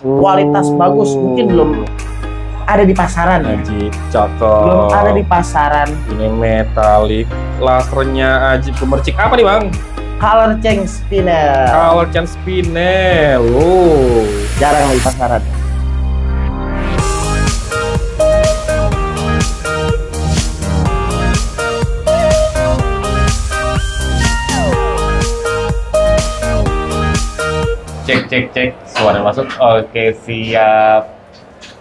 kualitas bagus, mungkin belum ada di pasaran ya. Ajib, cakep. Belum ada di pasaran. Ini metalik, lasernya ajib gemercik. Apa nih bang? Color change spinel. Color change spinel. Oh, Jarang di pasaran. cek. Suara masuk. Oke, siap.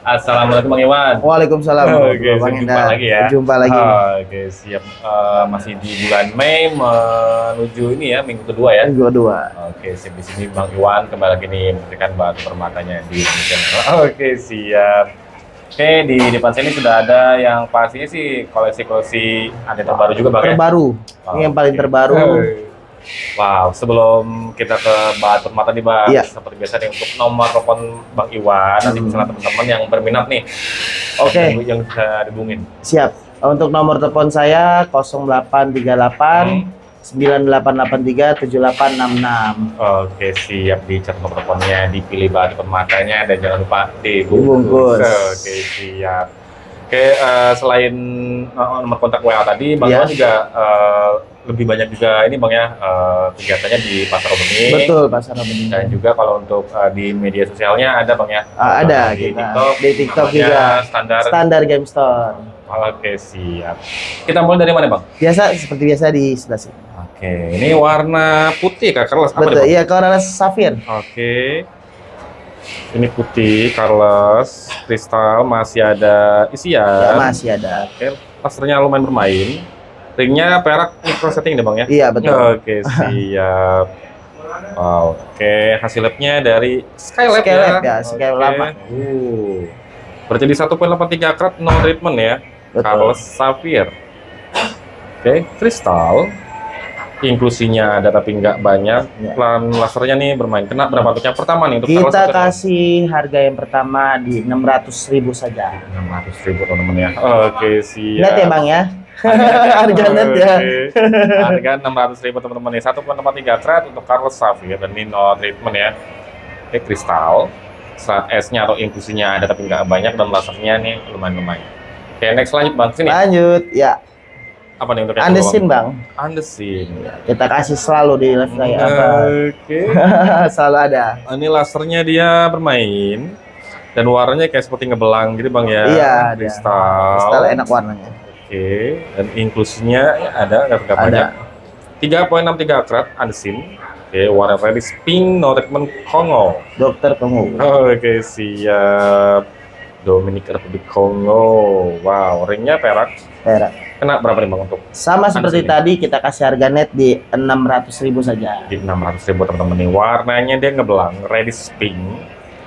Assalamualaikum Bang Iwan. Waalaikumsalam. Oke, jumpa lagi ya. Jumpa lagi. Oke, siap. Masih di bulan Mei menuju ini ya, minggu kedua ya. Minggu kedua. Oke, siap. Di sini Bang Iwan kembali lagi nih memberikan batu permatanya di channel. Oke, siap. Oke, di depan sini sudah ada yang pastinya sih koleksi-koleksi ada terbaru juga Bang terbaru. Ya? Ini yang paling terbaru. Wow, sebelum kita ke batu permata nih Bang, iya. Seperti biasa nih untuk nomor telepon Bang Iwan, nanti misalnya teman-teman yang berminat nih, yang bisa dihubungin. Siap. Untuk nomor telepon saya 0838 9883 7866. Oke, siap, dicatat nomor teleponnya, dipilih batu permatanya, dan jangan lupa dibungkus. Oke, siap. Oke, selain nomor kontak WA tadi, Bang Iwan juga lebih banyak juga ini Bang ya, kegiatannya di Pasar Bening. Betul, Pasar Bening. Dan juga kalau untuk di media sosialnya ada Bang ya? Ada di kita. TikTok. Di TikTok juga. Standar Game Store. Oke, siap. Kita mulai dari mana Bang? Biasa, seperti biasa di sebelah sini. Oke, ini warna putih Kak Carlos. Betul, iya, warna safir. Oke. Ini putih, Carlos, kristal, masih ada isian. Ya, masih ada. Oke, lasernya lumayan bermain. Ringnya perak micro setting deh Bang ya? Iya, betul. Oke, siap. Wow, oke, hasil labnya dari Skylab ya, Skylab lama. Berarti di 1.83 karat no treatment ya. Betul. Carlos Sapphire. Oke, kristal. Inklusinya ada tapi nggak banyak. Ya. Plan lasernya nih bermain. Kena berapa untuk yang pertama nih? Untuk kita kasih harga yang pertama di 600.000 saja. 600.000 teman-teman ya. Oke, siap. Lihat ya Bang ya. Harga net ya. Harga 600.000 teman-teman nih. 1.83 karat untuk Carlos Sapphire dan ini no treatment ya. Oke, kristal. Serat S-nya atau inklusinya ada tapi nggak banyak dan lasernya nih lumayan. Oke, next lanjut Bang sini. Lanjut ya. Apa nih untuk andesin Bang? Andesin. Kita kasih selalu di live kayak apa? Oke. Selalu ada. Ini lasernya dia bermain dan warnanya kayak seperti ngebelang gitu Bang ya. Iya. Kristal. Kristal enak warnanya. Oke. Dan inklusinya ya, ada nggak banyak. 3.63 karat andesin. Oke, warna reddish pink, no treatment Kongo. Dokter Kongo. Oke, siap. Dominic Republic Kongo. Wow, ringnya perak. Kena berapa nih Bang untuk? Sama seperti tadi, kita kasih harga net di 600.000 saja. Di 600.000 teman-teman nih. Warnanya dia ngebelang, reddish pink.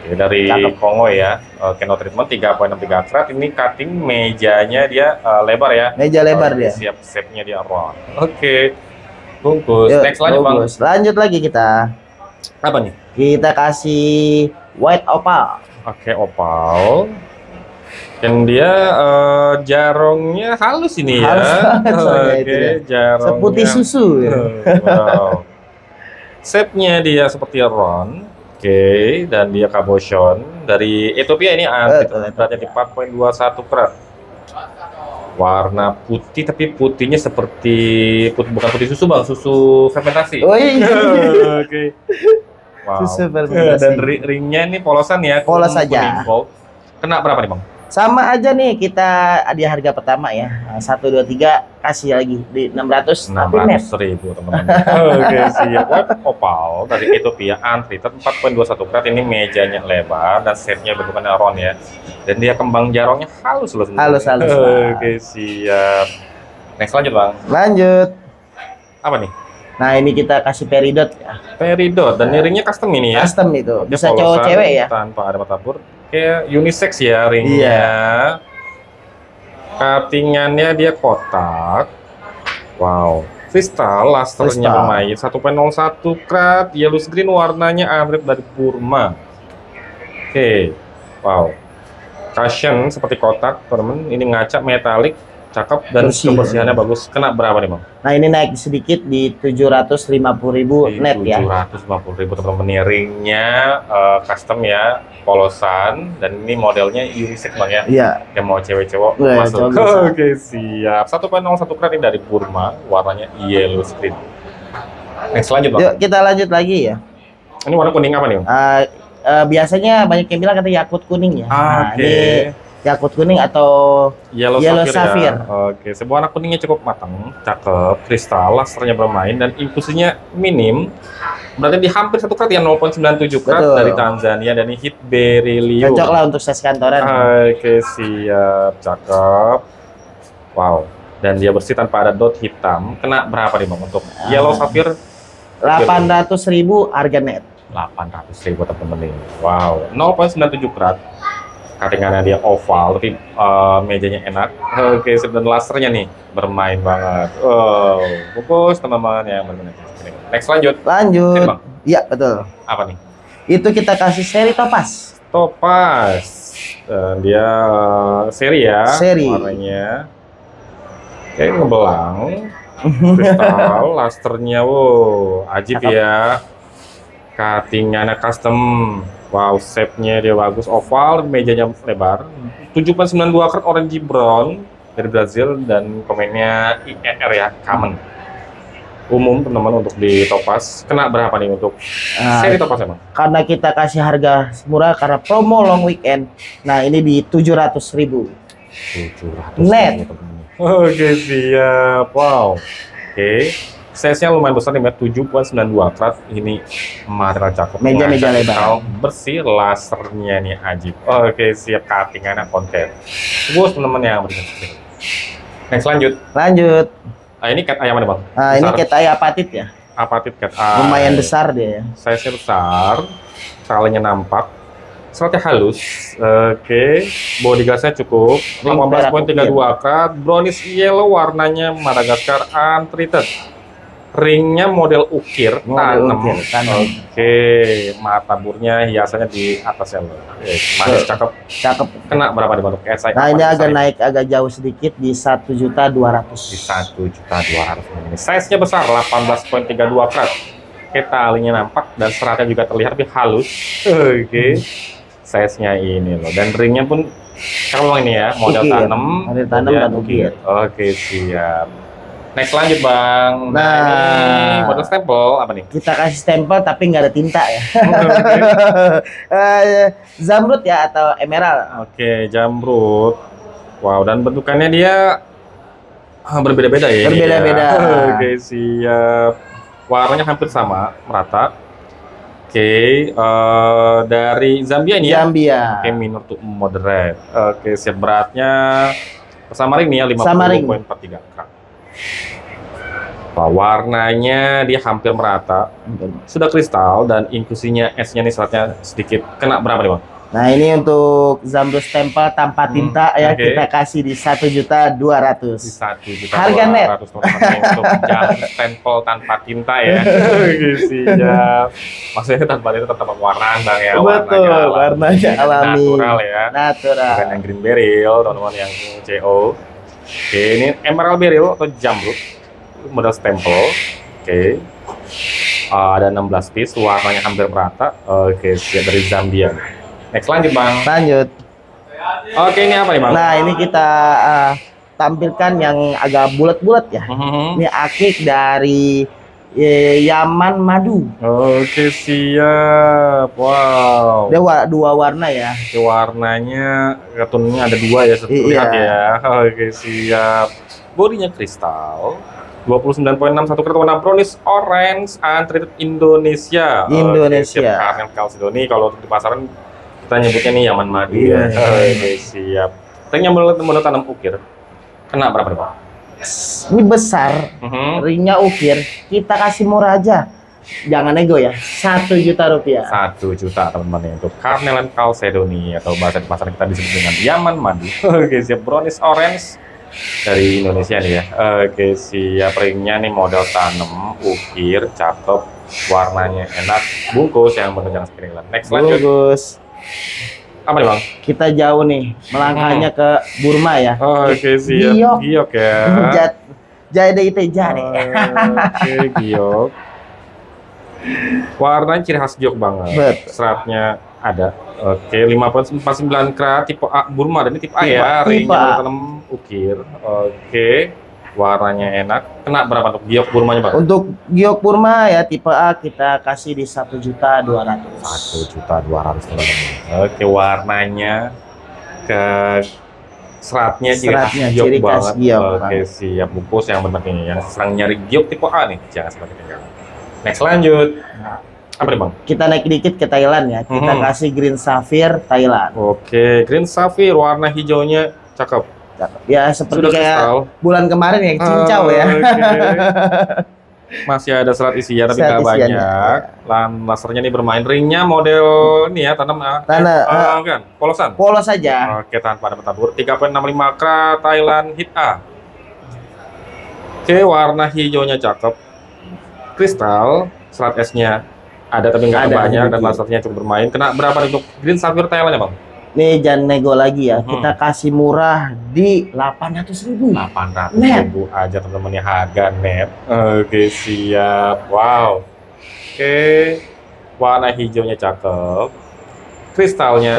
Ya, dari Kongo ya. Oke, no treatment 3.63 karat. Ini cutting mejanya dia lebar ya. Meja lebar dia. Siap, shape-nya dia round. Oke. Bungkus. Yuk, next lanjut Bang. Lanjut lagi kita. Apa nih? Kita kasih white opal. Oke, opal. Dan dia jarongnya halus ini ya. Oke, jarongnya seputih susu. Wow. Shape-nya dia seperti round. Oke, dan dia cabochon dari Ethiopia ini beratnya di 4.21 karat. Warna putih tapi putihnya seperti bukan putih susu Bang, susu fermentasi. Oh iya. Oke. Wow. Susu fermentasi. Dan ringnya ini polosan ya. Polos saja. Kena berapa nih Bang? Sama aja nih kita di harga pertama ya. 1, 2, 3 kasih lagi di 600. 600.000 teman-teman. Oke, siap. White opal dari Ethiopia untreated 4.21 karat. Ini mejanya lebar dan shape-nya bentukannya round ya. Dan dia kembang jarongnya halus loh. Halus. Oke, siap. Next lanjut Bang. Lanjut. Apa nih? Nah, ini kita kasih peridot ya. Peridot dan ringnya custom ini ya. Custom itu. Bisa cowok cewek ya. Tanpa ada tabur. Kayak unisex ya ringnya. Iya. Cuttingannya dia kotak. Wow. Kristal, lasernya bermain 1.01 karat, yellow green, warnanya unripe dari Burma. Oke. Wow. Cushion seperti kotak, teman-teman. Ini ngaca metalik. cakep dan Bersih. kebersihannya bagus. Kena berapa nih, Bang? Nah, ini naik sedikit di 750.000 net ya. 750.000 teman-teman nih. Ringnya custom ya, polosan, dan ini modelnya unisex Bang ya. Iya. Yang mau cewek cowok Iya, masuk. cowok bisa. Oke, siap. 1.01 karat ini dari Burma, warnanya yellow screen. Next lanjut Bang. Yuk kita lanjut lagi ya. Ini warna kuning apa nih Bang? Biasanya banyak yang bilang kata yakut kuning ya. Nah, Oke. ini yakut kuning atau Yellow Yellow Sapphire ya. Sapphire. Oke, sebuah warna kuningnya cukup matang, cakep, kristal, lasernya bermain, dan infusinya minim. Berarti di hampir 1 karat ya, 0.97 karat Betul. dari Tanzania, dan ini hit beryllium. cocok lah untuk size kantoran. Oke, siap, cakep. Wow, dan dia bersih tanpa ada dot hitam. Kena berapa nih Bang untuk Yellow Sapphire? 800.000 harga net. 800.000 teman-teman nih. Wow, 0.97 karat. Cuttingannya dia oval, tapi mejanya enak. Oke, dan lasernya nih bermain banget. Oh, fokus teman-teman ya. Next lanjut. Ini, Lanjut. Bang. Iya, betul. Apa nih? Itu kita kasih seri topas. Topaz. Dia seri ya. Seri. Warnanya. Kayak ngebelang. Kristal, lasernya, wow, ajib Cakep. ya. Cuttingannya custom. Wow, shape-nya dia bagus, oval, mejanya lebar. 7.92 karat orange brown dari Brazil, dan komennya IER ya, common. Umum teman-teman untuk di Topaz. Kena berapa nih untuk seri Topaz emang? Karena kita kasih harga murah karena promo long weekend. Nah, ini di 700.000 net. Oke, siap. Wow. Oke. Size-nya lumayan besar nih, 7.92 karat. Ini material cakep. Meja-meja lebar. Kristal bersih, lasernya nih ajib. Oke, siap, cuttingannya konten. Bos teman-teman yang berikan. Next lanjut. Lanjut. Ini cat ayam ada Bang? Nah, ini Besar. cat eye apatit ya. Apatit cat Lumayan besar dia ya. Size-nya besar, talinya nampak, seratnya halus. Oke, body glass-nya cukup. Ring 18.32 karat, brownish yellow, warnanya Madagaskar untreated. Ringnya model ukir, Model tanem. ukir, tanem. Oke, mata burnya hiasannya di atasnya. Manis, cakep. Cakep. Kena berapa di bentuk SI? Nah, ini agak naik agak jauh sedikit di 1.200.000. Di 1.200.000. Size-nya besar, 18.32 karat. Oke, talinya nampak dan seratnya juga terlihat lebih halus. Oke, size-nya ini loh. Dan ringnya pun kalau ini ya, model Ukir. tanam. Model tanam kemudian dan ukir. Oke, siap. Next lanjut Bang. Nah. Ini model stempel apa nih? Kita kasih stempel tapi nggak ada tinta ya. Zamrud ya atau emerald. Oke, jamrut. Wow, dan bentukannya dia berbeda-beda ya. ini Berbeda-beda. ya. Oke, siap. Warnanya hampir sama, merata. Oke, dari Zambia ini ya. Zambia. Oke, minor to moderate. Oke, siap, beratnya sama ring nih ya, Sama ring. 50.43 gram. Wah, warnanya dia hampir merata. Sudah kristal dan infusinya esnya nih seratnya sedikit. Kena berapa nih Bang? Nah, ini untuk Zamrud stempel tanpa tinta ya, oke. kita kasih di 1.200.000. Di 1.200.000 Harga net. untuk jam stempel tanpa tinta ya. Siap. Maksudnya tanpa tinta tetap warnaan Bang ya. Betul, warnanya alami. Natural ya. Natural. Bukan yang green beryl, teman-teman yang CO. Oke, ini emerald beryl atau jamrut, model stempel. Oke, ada 16 piece, warnanya hampir merata. Oke, siap, dari Zambia. Next lanjut Bang. Lanjut. Oke, ini apa nih Bang? Nah, ini kita tampilkan yang agak bulat-bulat ya. Ini akik dari Yaman Madu. Oke, siap. Wow. Dia dua warna ya. Oke, warnanya ketunnya ada dua ya, terlihat Iya. ya. Oke, siap. Bodinya kristal. 29.61 karat, warna brownish orange, untreated Indonesia. Indonesia. Oke, siap. Karnel Calcedony, kalau untuk di pasaran kita nyebutnya nih Yaman Madu. Iya. Oke, siap. Ringnya model tanam ukir. Kena berapa nih Pak? Ini besar, ringnya ukir. Kita kasih murah aja. Jangan nego ya. 1 juta rupiah. 1 juta teman-teman untuk Carnelian Calcedony, atau bahasa di pasaran kita disebut dengan Yaman Madu. Oke, siap, brownish orange dari Indonesia nih ya. Oke, siap, ringnya nih model tanam ukir, cakep, warnanya enak, bungkus yang bentuk yang sekeliling. Next lanjut. Bagus. Apa nih bang? Kita jauh nih, melangkahnya ke Burma ya. Oke, siap. Giok. Giok ya. Jadi itu jadi. Oke, giok. Warnanya ciri khas giok banget. Betul. Seratnya ada. Oke, 5.49 karat tipe A Burma, dan ini tipe A ya. Tipe Ringnya A. tanam ukir. Oke. Warnanya enak. Kena berapa untuk giok Burmanya bang? Untuk giok Burma ya tipe A kita kasih di 1.200.000. 1.200.000 teman-teman. Oke, warnanya ke seratnya ciri khas Seratnya giok ciri khas banget. giok, Oke, siap bungkus yang benar ini. Yang serang nyari giok tipe A nih, jangan sampai ketinggalan. Next, lanjut. Apa nih bang? Kita naik dikit ke Thailand ya. Kita kasih Green Sapphire Thailand. Oke, Green Sapphire warna hijaunya cakep. Ya seperti Sudah kayak kristal. bulan kemarin ya, cincau ya. Masih ada serat isinya tapi Serat nggak isiannya, banyak. Lasernya nih bermain, ringnya model ini ya, tanam kan, polosan. Polos saja. Oke, tanpa ada tabur. 3.65 karat Thailand hit A. Oke, warna hijaunya cakep. Kristal, serat esnya ada tapi nggak banyak, dan lasernya cukup bermain. Kena berapa nih untuk Green Sapphire Thailand ya bang? Nih jangan nego lagi ya. Kita kasih murah di 800.000. 800.000 aja teman-teman ya, harga net. Oke, siap. Wow. Oke, warna hijaunya cakep. Kristalnya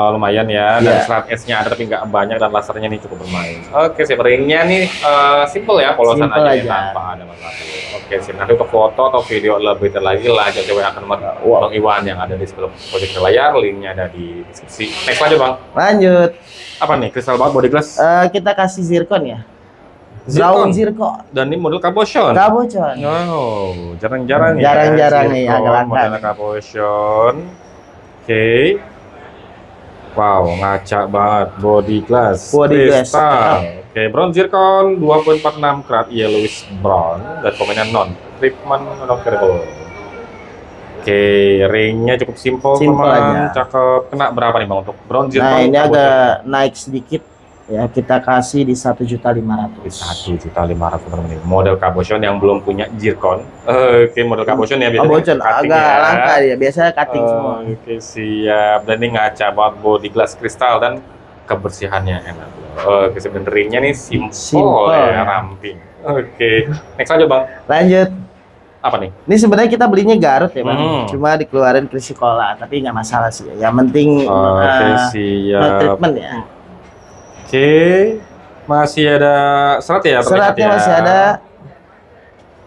lumayan ya, dan serat esnya ada tapi nggak banyak, dan lasernya nih cukup bermain. Oke, sip. Ringnya nih simple ya, polosan aja ya, tanpa ada masalah. Oke, sip. Nanti untuk foto atau video lebih detail lagi lanjut coba akan nomor Bang Iwan yang ada di sebelah pojok layar, linknya ada di deskripsi. Next lanjut bang. Lanjut. Apa nih, kristal banget body glass? Kita kasih zircon ya. Brown zircon. Dan ini model cabochon. Cabochon. Oh, jarang-jarang ya. Jarang-jarang nih, agak langka. Model cabochon. Oke. Wow, ngaca banget body glass. Oke, brown zircon 2.46 karat yellowish brown, dan komennya non treatment non curable. Oke, ringnya cukup simple aja. Cakep. Kena berapa nih bang untuk brown zircon? Nah, ini agak naik sedikit ya, kita kasih di 1.500.000. 1.500.000 teman-teman. Model cabochon yang belum punya zircon. Oke, model cabochon ya, biasanya cabochon agak langka ya, biasanya cutting semua. Oke, siap. Dan ini ngaca banget body glass kristal, dan kebersihannya enak. Oke, sebenarnya nih simple ya, ramping. Oke, next aja bang. Lanjut. Apa nih? Ini sebenarnya kita belinya Garut ya bang, cuma dikeluarin Krisikola, tapi nggak masalah sih. Yang penting treatment ya. Oke, masih ada serat ya? Seratnya masih ada.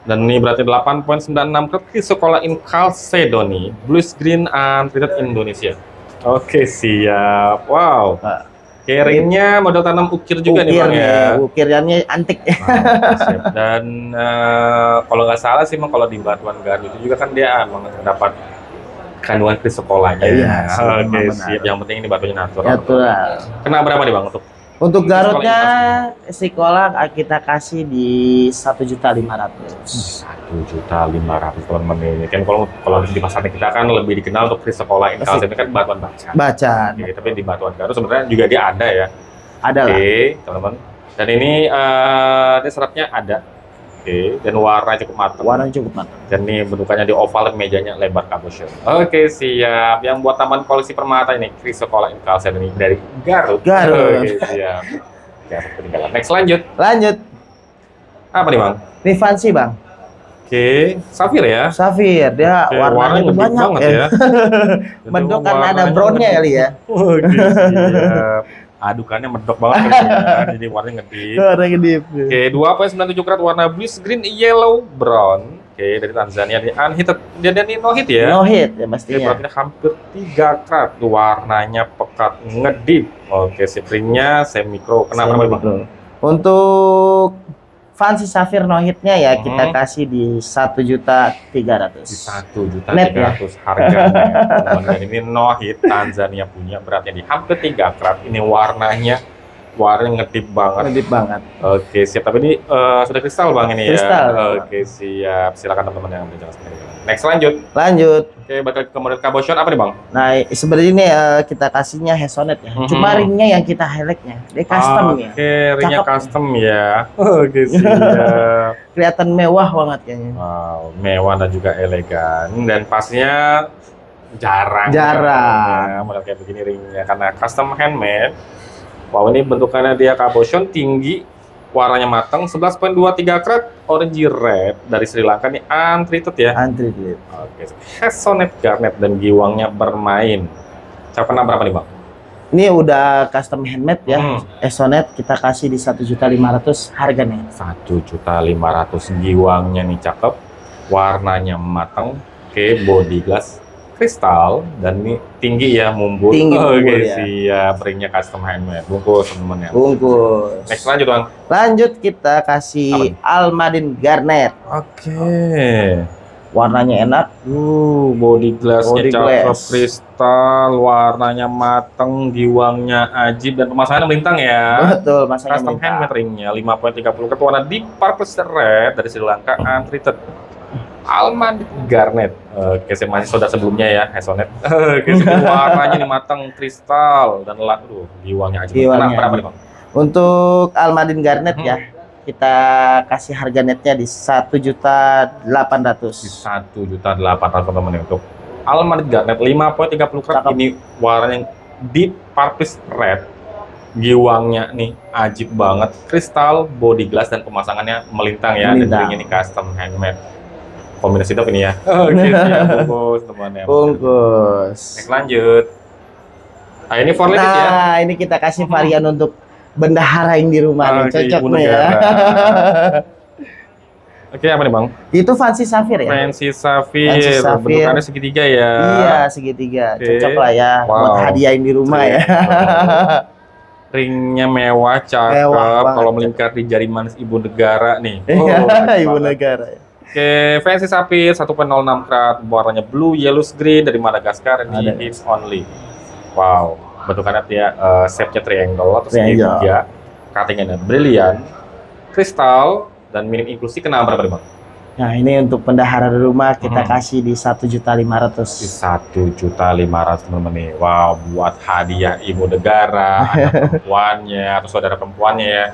Dan ini berarti 8.96 karat Chrysocolla in Chalcedony, bluish green untreated Indonesia. Oke, siap. Wow. Oke, ringnya model tanam ukir juga nih bang ya. Ukirannya antik. Siap. Dan kalau nggak salah sih kalau di batuan Garut itu juga kan dia terdapat kandungan Chrysocollanya. Iya. Oke, siap. Yang penting ini batunya natural. Natural. Kena berapa nih bang untuk Garutnya sekolah kita kasih di 1.500.000. 1.500.000 teman-teman ini. Kan kalau di pasar kita kan lebih dikenal untuk Chrysocolla in Chalcedony kan batuan bacan. Oke, tapi di batuan Garut sebenarnya juga dia ada ya. Ada lah. Oke, teman-teman. Dan ini dia seratnya ada. Oke, dan warna cukup matang. Dan ini bentukannya di oval, mejanya lebar cabochon. Oke, siap. Yang buat taman koleksi permata ini Chrysocolla in Chalcedony dari Garut. Oke, siap. Jangan ketinggalan. Next, lanjut. Apa nih bang? Ini fancy bang. Oke, safir ya? Safir, dia warnanya banyak ya. Medok karena ada brownnya kali ya. Oke, siap. Adukannya medok banget ya. Jadi warnanya ngedip. Oke, 2.97 karat warna bluish green yellow brown. Oke, dari Tanzania di unheated. Dia ini no hit ya? No hit ya pastinya. Oke, berarti hampir 3 karat. Warnanya pekat ngedip. Oke, ringnya semi micro. Kenapa bang? Untuk fancy safir no hitnya ya kita kasih di 1.300.000. Di 1.300.000 harganya. Dan ini no hit Tanzania punya, beratnya di hampir 3 karat. Ini warnanya ngedip banget. Oke, siap. Tapi ini sudah kristal bang ini ya. Oke, siap. Silakan teman-teman yang berjalan sendiri. Next, lanjut. Oke, bakal ke model cabochon apa nih bang? Nah, sebenarnya ini kita kasihnya Hesonet ya. Cuma ringnya yang kita highlightnya, dia custom ya. Oke, ringnya custom ya. Oke, siap. Kelihatan mewah banget kayaknya. Wow, mewah dan juga elegan. Dan pastinya jarang. Jarang. Model kayak begini ringnya karena custom handmade. Wow, ini bentukannya dia cabochon tinggi, warnanya matang, 11,23 karat, orange red dari Sri Lanka nih, untreated ya. Untreated. Oke, Hazelnut garnet dan giwangnya bermain. Saya pernah berapa nih bang? Ini udah custom handmade ya. Hazelnut kita kasih di 1.500.000 harganya. 1.500.000 giwangnya nih cakep, warnanya matang, oke, body glass, kristal dan ini tinggi ya, mumbul. Tinggi mumbul, oke, ya. Siap, ringnya custom handmade, bungkus teman-teman ya. Bungkus. Next lanjut bang. Lanjut kita kasih Almadin garnet. Oke. Warnanya enak. Body glassnya Body cakep, glass. kristal, warnanya mateng, giwangnya ajib dan pemasangannya melintang ya. Betul, masanya Custom handmade ringnya 5,30 karat, warna deep purple red dari Sri Lanka, untreated. Almond garnet. Oke, saya masih soda sebelumnya ya, Hazelnut. Oke, warnanya nih mateng, kristal dan giwangnya ajib. Giwangnya Berapa ajib. nih bang? Untuk Almadin garnet ya, kita kasih harga netnya di 1.800.000. 1.800.000 teman-teman untuk Almond garnet 5,30 karat. Cakep. Ini warnanya deep purple red. Giwangnya nih ajib banget, kristal, body glass dan pemasangannya melintang ya. Dan ringnya ini custom handmade. Kombinasi top ini ya. Oke, siap, bungkus teman-teman. Bungkus. Next lanjut. Nah, ini for ladies ya. Nah, ini kita kasih varian untuk bendahara yang di rumah nih, cocok Ibu nih ya. negara. Oke, apa nih bang? Itu fancy sapphire ya? Fancy sapphire. Fancy sapphire. Bentukannya segitiga ya. Iya, segitiga. Oke. Cocok lah ya buat hadiahin di rumah ya. Ringnya mewah, cakep. Mewah banget. Kalau melingkar di jari manis ibu negara nih. Ibu negara ya. Oke, fancy sapphire 1,06 karat, warnanya blue, yellow, green dari Madagaskar, ini Ada. hits only. Wow, bentukannya dia shape-nya triangle, terus ini Triangle. juga cutting-nya brilian, kristal dan minim inklusi. Kena berapa nih bang? Nah, ini untuk pendahara di rumah kita Hmm. kasih di 1.500.000. 1.500.000 teman-teman nih. Wow, buat hadiah ibu negara, anak perempuannya atau saudara perempuannya ya.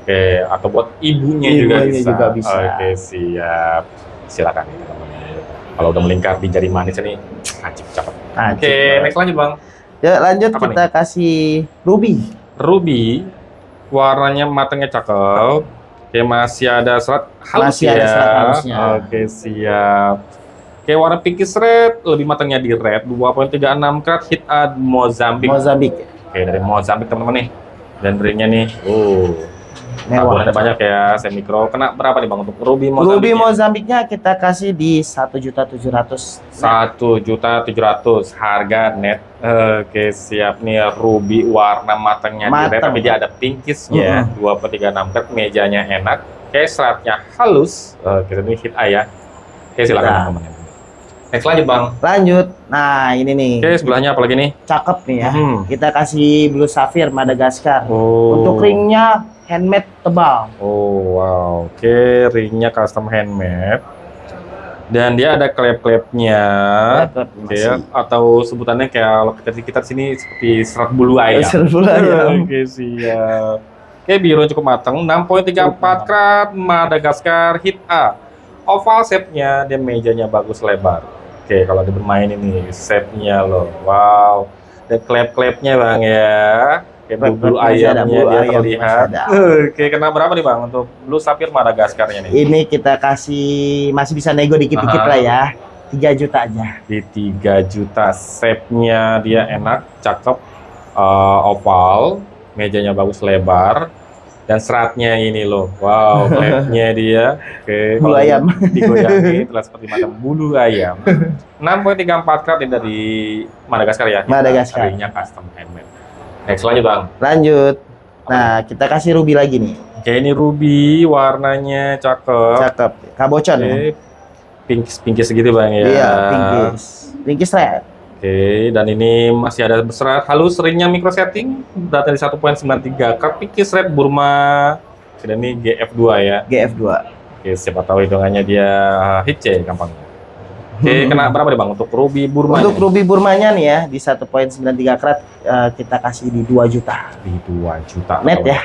Oke, atau buat ibunya juga Ibunya bisa. juga bisa. Oke, siap. Silakan nih teman-teman. Kalau udah melingkar di jari manis ini, ajib cakep. Ajib Oke, banget. next lanjut bang. Ya, lanjut Apa kita kasih ruby. Ruby, warnanya matangnya cakep. Oke, masih ada serat halus Masih ya. ada serat halusnya. Oke, siap. Oke, warna pinkish red, lebih matangnya di red, 2,36 karat, hit ad Mozambik. Mozambik. Oke, dari Mozambik teman-teman nih. Dan ringnya nih, Mewah. tabungannya banyak ya, semi mikro. Kena berapa nih bang untuk Ruby Mozambik? Ruby Mozambiknya kita kasih di 1.700.000. 1.700.000 harga net. Oke, siap nih Ruby warna matangnya di red, Matang. tapi dia ada pinkisnya, 2,36 karat, mejanya enak. Oke, seratnya halus. Oke, ini hit A ya. Oke, silakan Nah. teman-teman. Next lanjut bang. Lanjut. Nah, ini nih. Oke, sebelahnya apa lagi nih? Cakep nih ya. Hmm. Kita kasih blue sapphire Madagaskar. Oh. Untuk ringnya handmade tebal. Oh wow, oke, ringnya custom handmade dan dia ada klep-klepnya, oke, atau sebutannya kayak kalau kita di sini seperti serat bulu ayam. Serat bulu ayam. Oke, siap. Oke, biru cukup matang, 6,34 karat, Madagaskar, hit A. Oval shape-nya, dia mejanya bagus lebar. Oke, kalau dia bermain ini shape-nya loh, wow. Dan klep-klepnya bang ya. Kayak bulu ayamnya dia terlihat. Oke, kena berapa nih bang untuk blue sapphire Madagaskarnya nih? Ini kita kasih masih bisa nego dikit-dikit lah ya. 3 juta aja. Di 3 juta. Shape-nya dia enak, cakep, oval, mejanya bagus lebar, dan seratnya ini loh. Wow, klepnya dia. Oke, Bulu kalau ayam. digoyangi terlihat seperti macam bulu ayam. 6,34 karat dari Madagaskar ya. Madagaskar. Ringnya custom handmade. Next lanjut bang. Lanjut. Nah, kita kasih ruby lagi nih. Oke, ini ruby, warnanya cakep. Cakep. Kabocon ya. Pinkis segitu bang ya. Iya, pinkis. Pinkis red. Oke, dan ini masih ada serat halus, ringnya micro setting, beratnya di 1,93 karat, pinkis red Burma. Dan ini GF2 ya. GF2. Oke, siapa tahu hitungannya dia hit C gampangnya. Oke, kena berapa nih Bang untuk Ruby Burma? Untuk Ruby Burmanya nih ya di 1,93 karat kita kasih di 2 juta. Di 2 juta. Net ya.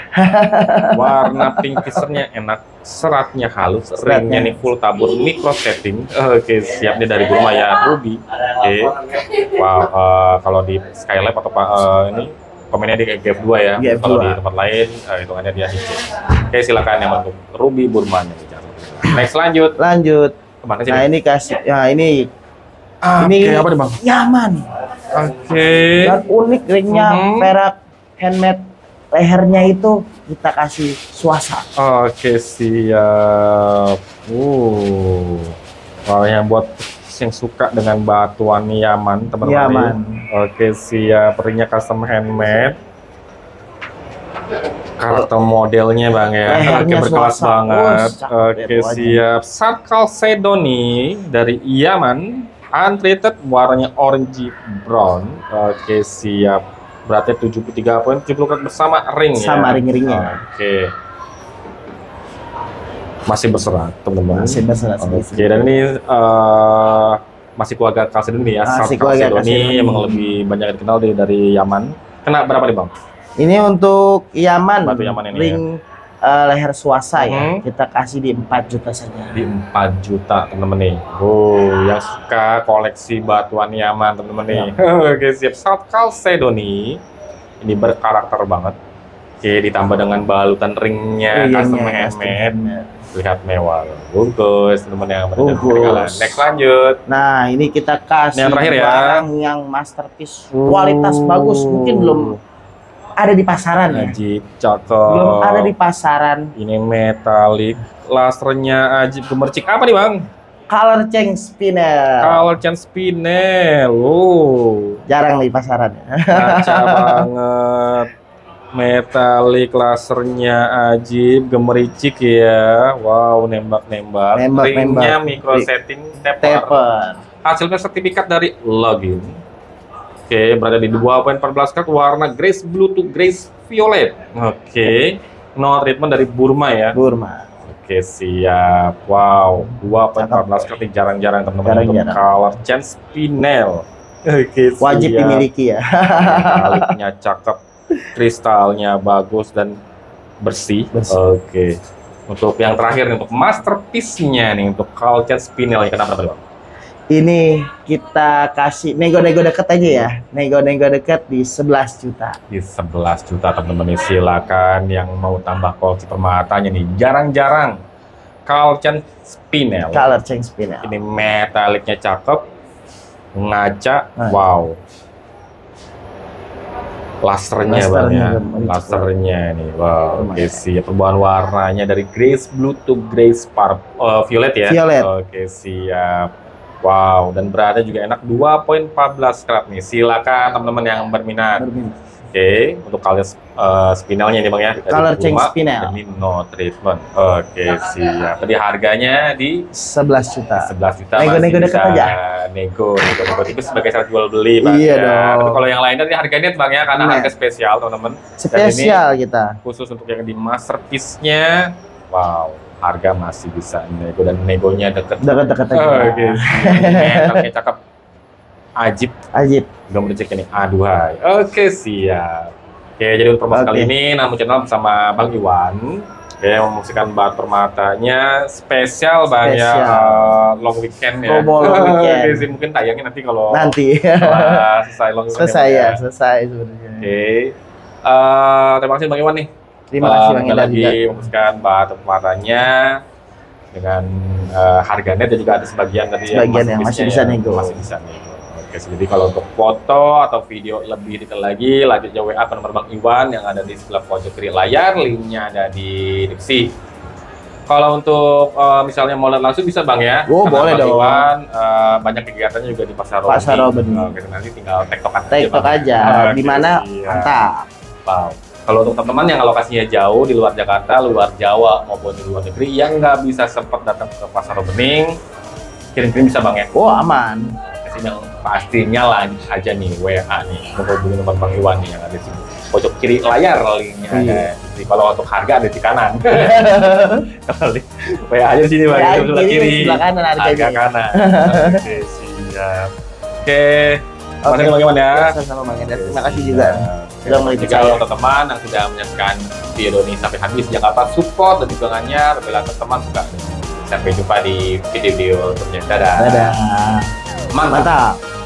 Warna pink pisernya enak, seratnya halus, ringnya nih full tabur micro setting. Oke, siap nih dari Burma ya Ruby. Oke. Wow, kalau di Skylab atau ini komennya di GF2 ya. GF2. Kalau di tempat lain hitungannya dia hijau. Oke, silakan yang untuk Ruby Burmanya. Next lanjut. Kemana sih? Nah ini kasih, ya ini apa nih Bang? Yaman. Oke. Dan unik ringnya perak handmade, lehernya itu kita kasih suasa. Oke, siap. Wow, yang buat yang suka dengan batuan Yaman, teman-teman. Yaman. Oke, siap. Ringnya custom handmade. Karakter modelnya Bang ya. Oke, berkelas banget. Oke, siap. Sat Chalcedony dari Yaman, untreated, warnanya orange brown. Oke, siap. Beratnya 73,70 karat bersama ring ya. Sama ring-ringnya. Oke. Masih berserat, teman-teman. Masih berserat. Oke, dan ini masih keluarga Chalcedony ya. Sat Chalcedony emang lebih banyak dikenal dari Yaman. Kena berapa nih Bang? Ini untuk Yaman, Batu Yaman ini ring leher suasa ya, kita kasih di 4 juta saja. Di 4 juta teman-teman nih. Yang suka koleksi batuan Yaman teman-teman nih. Oke, siap. Sat Chalcedony ini berkarakter banget. Oke, ditambah dengan balutan ringnya custom handmade. Lihat mewah. Bungkus teman-teman yang berkenalan. Next lanjut. Nah, ini kita kasih yang terakhir ya, barang yang masterpiece, kualitas bagus, mungkin belum ada di pasaran ya. Ajib, cakep. Belum ada di pasaran. Ini metalik, lasernya ajib, gemercik. Apa nih Bang? Color change spinel. Color change spinel. Jarang di pasaran ya. Kaca banget. Metalik, lasernya ajib, gemericik ya. Wow, nembak-nembak. Ringnya micro setting taper. Hasilnya sertifikat dari Login. Oke, berada di 2,14 karat, warna grace blue to grace violet. Oke, no treatment dari Burma ya. Burma. Oke, siap. Wow, 2,14 karat jarang-jarang teman-teman untuk color change spinel. Oke, siap. Wajib dimiliki ya. Metalik-nya cakep, kristalnya bagus dan bersih. Oke. Untuk yang terakhir untuk masterpiece-nya nih, untuk color change spinel, kenapa Bang? Ini kita kasih nego-nego deket aja ya. Nego-nego deket di 11 juta. Di 11 juta teman-teman, silakan yang mau tambah koleksi permatanya nih. Jarang-jarang color change spinel. Color change spinel. Ini metaliknya cakep, ngaca, wow. Lasernya Bang ya. Lasernya nih, wow. Oke, siap. Perubahan warnanya dari grace blue to grace violet ya. Violet. Oke, siap. Wow, dan beratnya juga enak, 2,14 karat nih. Silakan teman-teman yang berminat. Oke, untuk kalian spinelnya ini Bang ya. Color change spinel. Ini no treatment. Oke, siap. Tadi harganya di 11 juta. 11 juta. Nego-nego dekat aja. Nego itu sebagai syarat jual beli Bang. Iya ya. dong. Tapi kalau yang lainnya tadi harganya Bang ya, karena harga spesial teman-teman. Spesial kita. Khusus untuk yang di masterpiece-nya. Wow. Harga masih bisa nego dan negonya deket aja. Oke, metalnya cakep, ajib, gemericik ini, aduhai. Oke, siap. Oke, jadi untuk promosi kali ini Namo Channel bersama Bang Iwan. Oke, mempromosikan bahan permatanya spesial Bang ya, long weekend ya. Oke, sih mungkin tayangnya nanti kalau setelah selesai long weekend. Selesai sebenarnya. Oke, terima kasih Bang Iwan nih. Terima kasih Bang Iwan lagi memutuskan bahan permatanya dengan harga net dan juga ada sebagian tadi yang masih bisa nego. Oke, jadi kalau untuk foto atau video lebih detail lagi, lanjut WA ke nomor Bang Iwan yang ada di sebelah pojok kiri layar, linknya ada di deskripsi. Kalau untuk misalnya mau lihat langsung bisa Bang ya. Boleh Bang dong. Iwan banyak kegiatannya juga di Pasar Robeni. Nanti tinggal tektok aja. Di mana? Mantap. Wow. Kalau untuk teman-teman yang lokasinya jauh di luar Jakarta, luar Jawa maupun di luar negeri yang nggak bisa sempat datang ke Pasar Bening, kirim-kirim bisa Bang ya? Aman. Yang pastinya lanjut aja nih WA nih, menghubungi nomor Bang Iwan nih yang ada di pojok kiri layar, linknya ada sih. Kalau untuk harga ada di kanan. Kalau di WA aja di sini Bang, WA sebelah kiri. sebelah kanan harganya. Harga kanan. Oke, siap. Oke. Terima kasih Bang Iman ya. Sama-sama Bang Hendra. Terima kasih juga sudah meliput Juga saya. untuk teman yang sudah menyaksikan video ini sampai habis, jangan lupa support dan dukungannya. Apabila teman suka, sampai jumpa di video-video berikutnya. Dadah. Dadah. Mantap. Mantap.